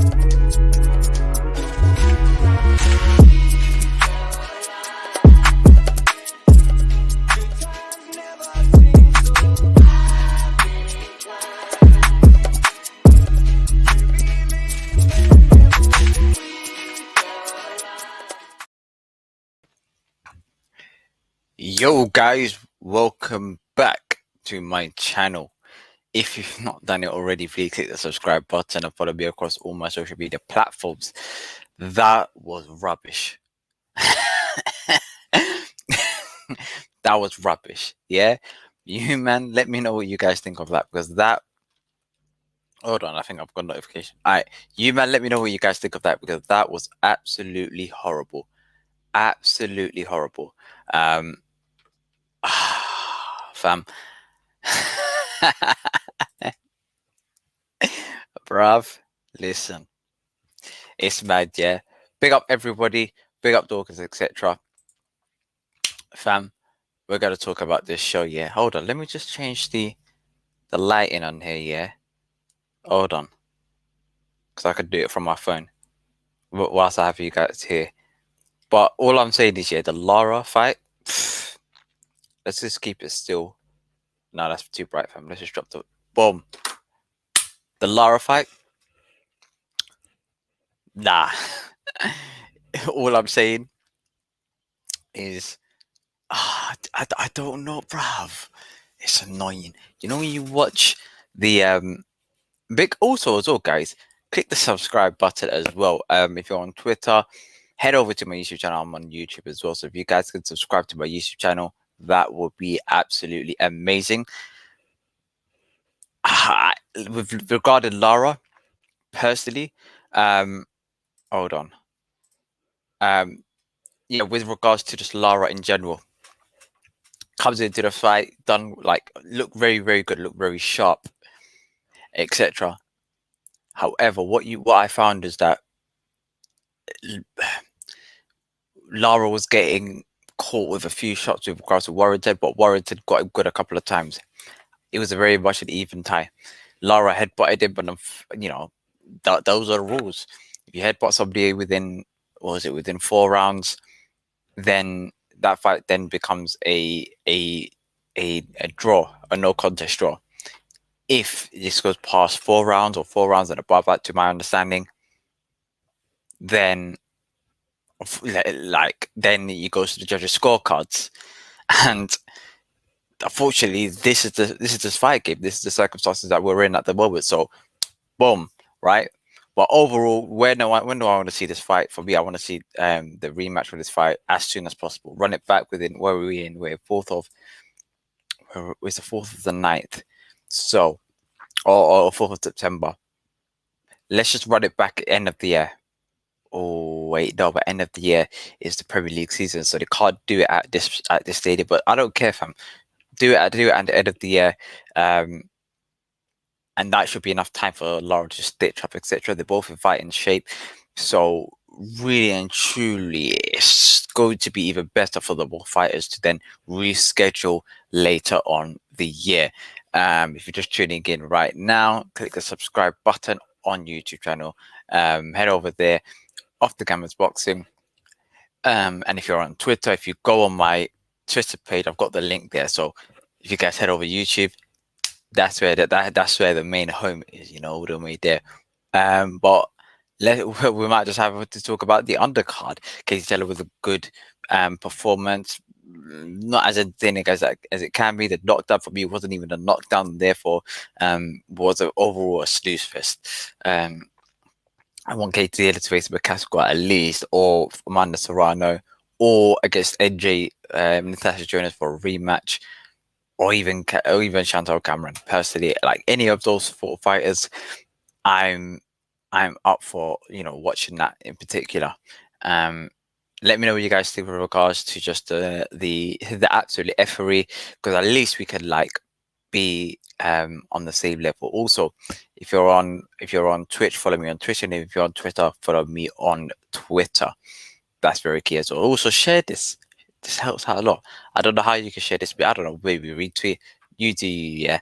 Yo guys, welcome back to my channel. If you've not done it already, please click the subscribe button and follow me across all my social media platforms. That was rubbish. That was rubbish. Yeah, you man, let me know what you guys think of that, because that, hold on, I think I've got a notification. All right, you man, let me know what you guys think of that, because that was absolutely horrible. Absolutely horrible. Fam. Bruv, listen, it's mad, yeah. Big up everybody, big up Dawkins, etc. Fam, we're gonna talk about this show, yeah. Hold on, let me just change the lighting on here, yeah. Hold on, because I could do it from my phone whilst I have you guys here. But all I'm saying is, yeah, the Lara fight, let's just keep it still. No, that's too bright, fam. Let's just drop the boom. The Lara fight, nah. All I'm saying is, I don't know, bruv. It's annoying. You know, when you watch the big, also as well, guys, click the subscribe button as well. If you're on Twitter, head over to my YouTube channel. I'm on YouTube as well. So if you guys can subscribe to my YouTube channel, that would be absolutely amazing. With regarding Lara, personally, hold on. Yeah, with regards to just Lara in general, comes into the fight, done like, look very, very good, look very sharp, etc. However, what I found is that Lara was getting caught with a few shots with regards to Warrington, but Warrington got him good a couple of times. It was a very much an even tie. Lara headbutted him, but you know, those are the rules. If you headbutt somebody within, what was it, within 4 rounds, then that fight then becomes a draw, a no contest draw. If this goes past 4 rounds or 4 rounds and above that, to my understanding, then then it goes to the judges' scorecards. And unfortunately, this is this fight game. This is the circumstances that we're in at the moment. So, boom, right? But overall, when do I want to see this fight? For me, I want to see the rematch for this fight as soon as possible. Run it back within, where are we in? We're it's the 4th of the 9th. So, or 4th of September. Let's just run it back at the end of the year. Oh wait, no, but end of the year is the Premier League season, so they can't do it at this stadium. But I don't care, fam. Do it at the end of the year, and that should be enough time for Lara to stitch up, etc. They're both in fighting shape, so really and truly, it's going to be even better for the both fighters to then reschedule later on the year. If you're just tuning in right now, click the subscribe button on YouTube channel. Head over there. Off the Cameras Boxing, and if you're on Twitter, if you go on my Twitter page, I've got the link there. So if you guys head over YouTube, that's where that's where the main home is. You know, all the way there. But we might just have to talk about the undercard. Casey Taylor with a good performance, not as authentic as it can be. The knockdown for me wasn't even a knockdown, therefore was overall a snooze fest. I want Katie Taylor to face McCaskill at least, or Amanda Serrano, or against NJ Natasha Jonas for a rematch, or even Chantal Cameron. Personally, like any of those 4 fighters, I'm up for, you know, watching that in particular. Let me know what you guys think with regards to just the absolute effery, because at least we could like be on the same level. Also, if you're on Twitch, follow me on Twitch, and if you're on Twitter, follow me on Twitter. That's very key as well. Also, share this. This helps out a lot. I don't know how you can share this, but I don't know, maybe retweet. You do, yeah.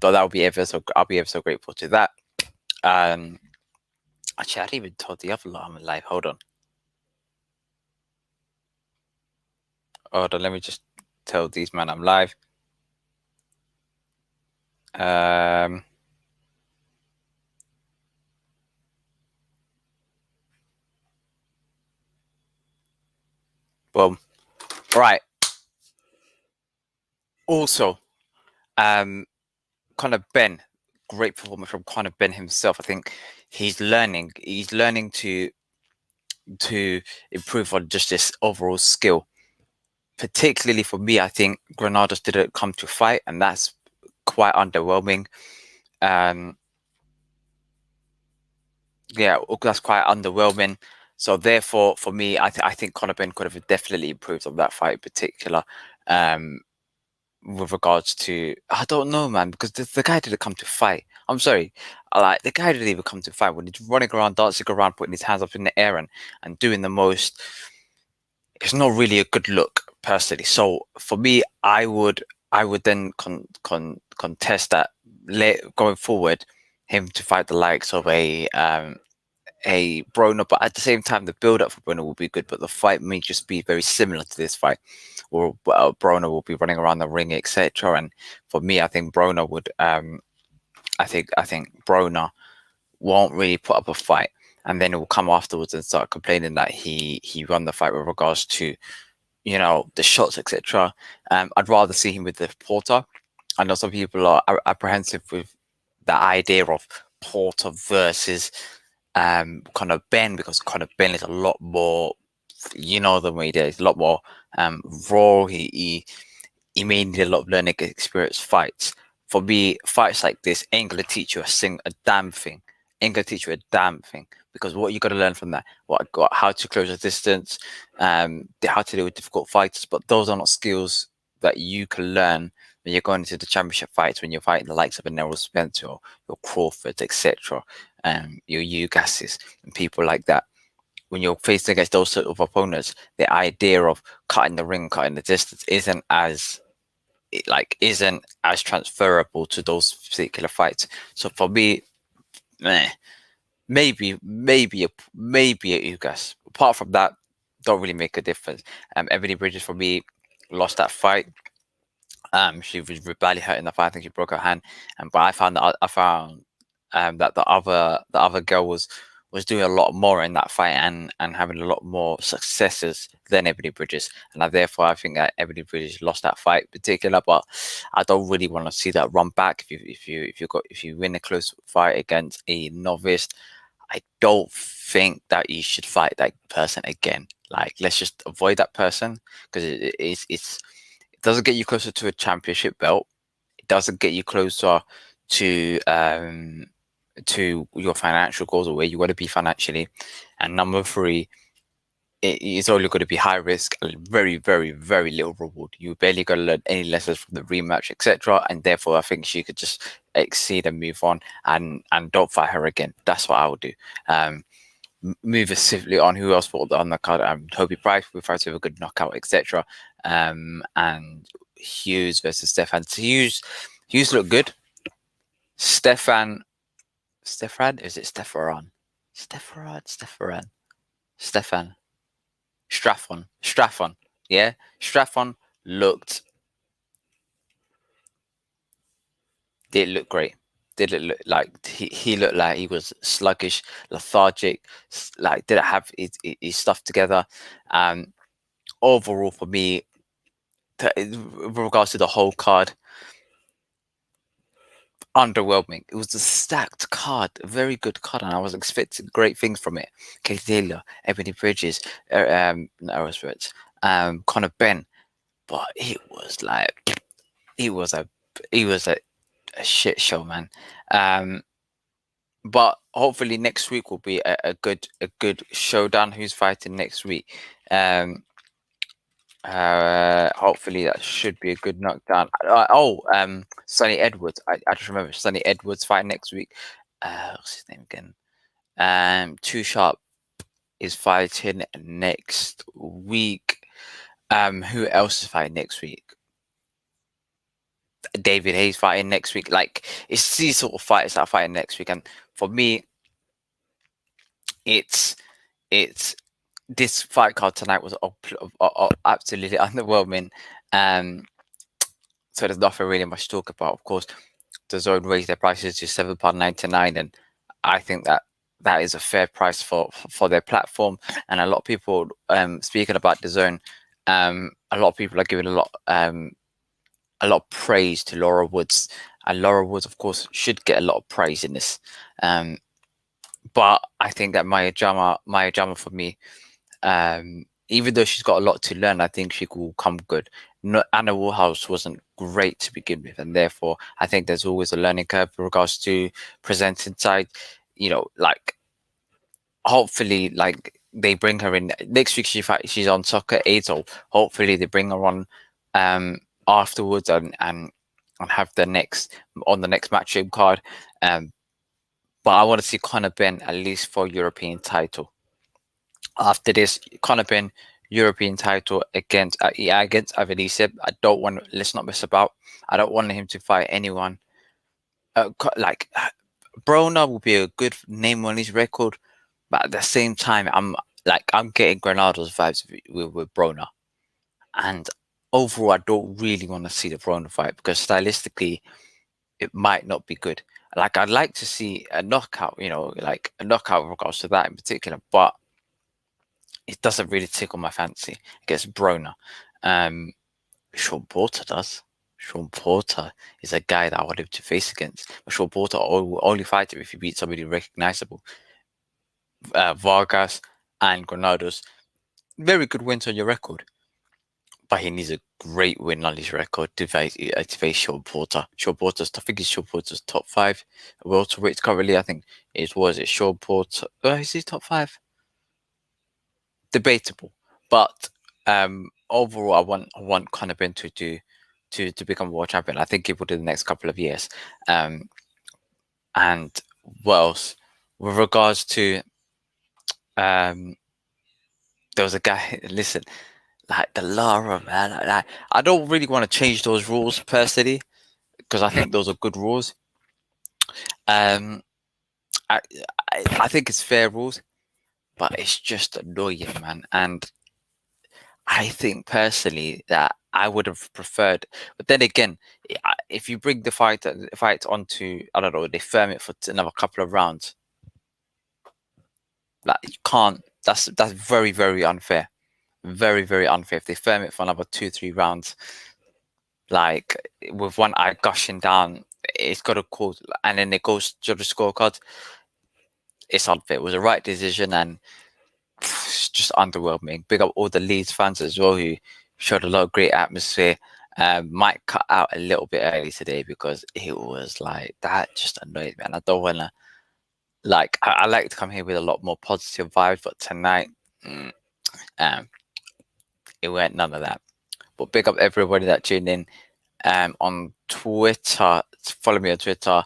But that would be I'll be ever so grateful to that. Actually, I didn't even told the other lot I'm alive. Hold on. Let me just tell these man I'm live. Um, boom. Right. Also, um, Connor Ben, great performance from Connor Ben himself. I think he's learning. He's learning to improve on just this overall skill. Particularly for me, I think Granados didn't come to fight, and that's quite underwhelming. Um, yeah, that's quite underwhelming. So therefore, for me, I think Conor Ben could have definitely improved on that fight in particular. Um, with regards to, I don't know, man, because the guy didn't come to fight. I'm sorry, like the guy didn't even come to fight when he's running around, dancing around, putting his hands up in the air and doing the most. It's not really a good look personally. So for me, I would then contest that going forward, him to fight the likes of a Broner, but at the same time, the build up for Broner will be good, but the fight may just be very similar to this fight, or Broner will be running around the ring, etc. And for me, I think Broner would, I think Broner won't really put up a fight, and then it will come afterwards and start complaining that he won the fight with regards to the shots, etc. I'd rather see him with the Porter. I know some people are apprehensive with the idea of Porter versus Conor Ben, because Conor Ben is a lot more, the way he is a lot more raw. He may need a lot of learning experience fights. For me, fights like this ain't gonna teach you a damn thing. Ain't gonna teach you a damn thing, because what you got to learn from that, how to close a distance, how to deal with difficult fighters. But those are not skills that you can learn when you're going into the championship fights, when you're fighting the likes of a Errol Spencer or your Crawford, etc. Your Ugases and people like that. When you're facing against those sort of opponents, the idea of cutting the ring, cutting the distance isn't as transferable to those particular fights. So for me, meh, maybe a Ugas. Apart from that, don't really make a difference. Ebony Bridges for me lost that fight. She was badly hurt in the fight. I think she broke her hand. But I found that the other girl was doing a lot more in that fight and having a lot more successes than Ebony Bridges. And I think that Ebony Bridges lost that fight in particular. But I don't really want to see that run back. If you win a close fight against a novice, I don't think that you should fight that person again. Like, let's just avoid that person, because it doesn't get you closer to a championship belt. It doesn't get you closer to your financial goals, or where you want to be financially. And number three, it is only going to be high risk and very, very, very little reward. You barely going to learn any lessons from the rematch, etc. And therefore, I think she could just exceed and move on, and don't fight her again. That's what I would do. Move swiftly on. Who else fought on the card? Toby Price, we tried to have a good knockout, etc. And Hughes versus Stefan. So Hughes looked good. Stefan, is it Stefaron? Stefan, Straffon. Yeah, Straffon looked did look great. Did it look like he looked like he was sluggish, lethargic, like didn't have his stuff together. Overall, for me, with regards to the whole card, underwhelming. It was a stacked card, a very good card, and I was expecting great things from it. Keith Taylor, Ebony Bridges, Aerosmith, Conor Ben, but it was like it was a a shit show, man. Um, but hopefully next week will be a good showdown. Who's fighting next week? Um, hopefully that should be a good knockdown. Sonny Edwards. I just remember Sonny Edwards fighting next week. What's his name again? Too Sharp is fighting next week. Who else is fighting next week? David Hayes fighting next week. Like, it's these sort of fighters that are fighting next week, and for me, it's it's this fight card tonight was absolutely underwhelming. Um, so there's nothing really much to talk about. Of course, the zone raised their prices to £7.99, and I think that that is a fair price for their platform. And a lot of people, speaking about the zone, a lot of people are giving a lot of praise to Laura Woods, and Laura Woods, of course, should get a lot of praise in this. But I think that Maya Jama for me, even though she's got a lot to learn, I think she will come good. No, Anna Woolhouse wasn't great to begin with, and therefore I think there's always a learning curve in regards to presenting side. Like hopefully, like they bring her in next week. She's on Soccer 8, so hopefully they bring her on afterwards and have the next on the next matchroom card. But I want to see Conor Benn at least for European title. After this, Conor Benn European title against Avedise. I don't want. Let's not mess about. I don't want him to fight anyone. Like Broner will be a good name on his record, but at the same time, I'm getting Granado's vibes with Broner, and overall, I don't really want to see the Broner fight because stylistically, it might not be good. Like I'd like to see a knockout, like a knockout in regards to that in particular, but it doesn't really tickle my fancy against Broner. Sean Porter does. Sean Porter is a guy that I want him to face against. But Sean Porter will only fight him if he beats somebody recognizable. Vargas and Granados, very good wins on your record. But he needs a great win on his record to face Sean Porter. I think it's Sean Porter's top 5 welterweights currently. I think it Sean Porter. Is he top 5? Debatable, but overall, I want Conor Benn to become world champion. I think it will do the next couple of years. And what else? With regards to there was a guy. Listen, like the Lara man. I don't really want to change those rules personally because I think those are good rules. I think it's fair rules, but it's just annoying, man. And I think personally that I would have preferred, but then again, if you bring the fight onto, I don't know, they firm it for another couple of rounds, like you can't. That's very very unfair, very very unfair. If they firm it for another 2-3 rounds, like with one eye gushing down, it's got to cause, and then it goes to the scorecard. It's unfair. It was the right decision, and it's just underwhelming. Big up all the Leeds fans as well who showed a lot of great atmosphere. Might cut out a little bit early today because it was like that just annoyed me, and I don't want to. Like I like to come here with a lot more positive vibes, but tonight, it went none of that. But big up everybody that tuned in. On Twitter, follow me on Twitter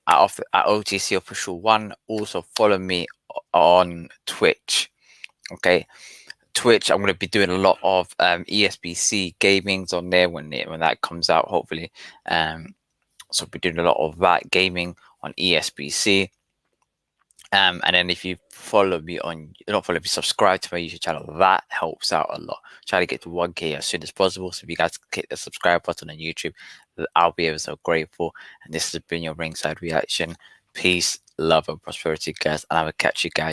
at OTC Official 1. Also follow me on Twitch. Okay, Twitch. I'm going to be doing a lot of ESBC gamings on there when that comes out. Hopefully, so we'll be doing a lot of that gaming on ESBC. And then if you subscribe to my YouTube channel, that helps out a lot. Try to get to 1K as soon as possible. So if you guys click the subscribe button on YouTube, I'll be ever so grateful. And this has been your ringside reaction. Peace, love, and prosperity, guys. And I will catch you guys